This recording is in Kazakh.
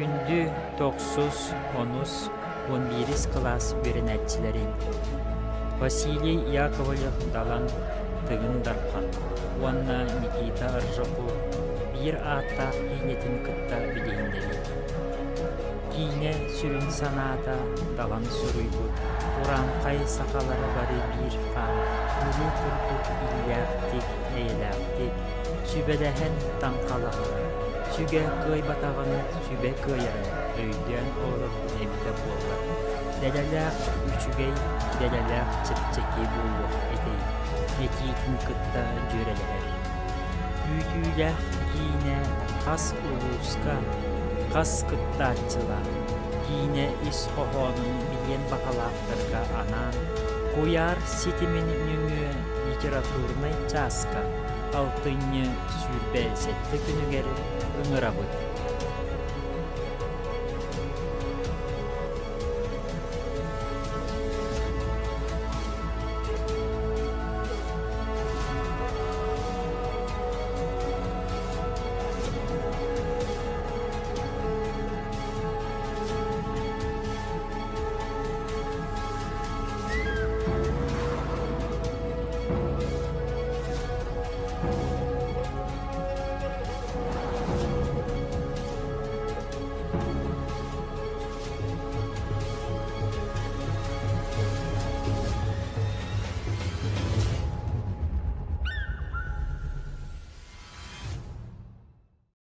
Күндү 9, 10, 11 класс беренәтчиләрин. Василий Яковлев далан тыгын дархан. Уанна Никита Аржаков bir ата кинетин кытта билейіндері. Кине сүрін санада далан сұруйбут. Уранқай сақалары бары bir хан. Үлі күрдік илләқтік, әйләқтік. Сүбәдәһән таңқалағы. Сүге кый батағаны сүбе кыйыры. Өйден орып әбіті болар. Дәләләқ үчүгей, дәләләқ чепчеки болуқ әдей. Метийтін кытта жүрелер. Үйтүйләқ кине қас улуска, қас кыттатчыла. Кине ис хохонын билен бақалақтырға анан. Кояр сетімін нүңі литературнай часка. Алтыны сүрбе сетті күнігері үңірабыд.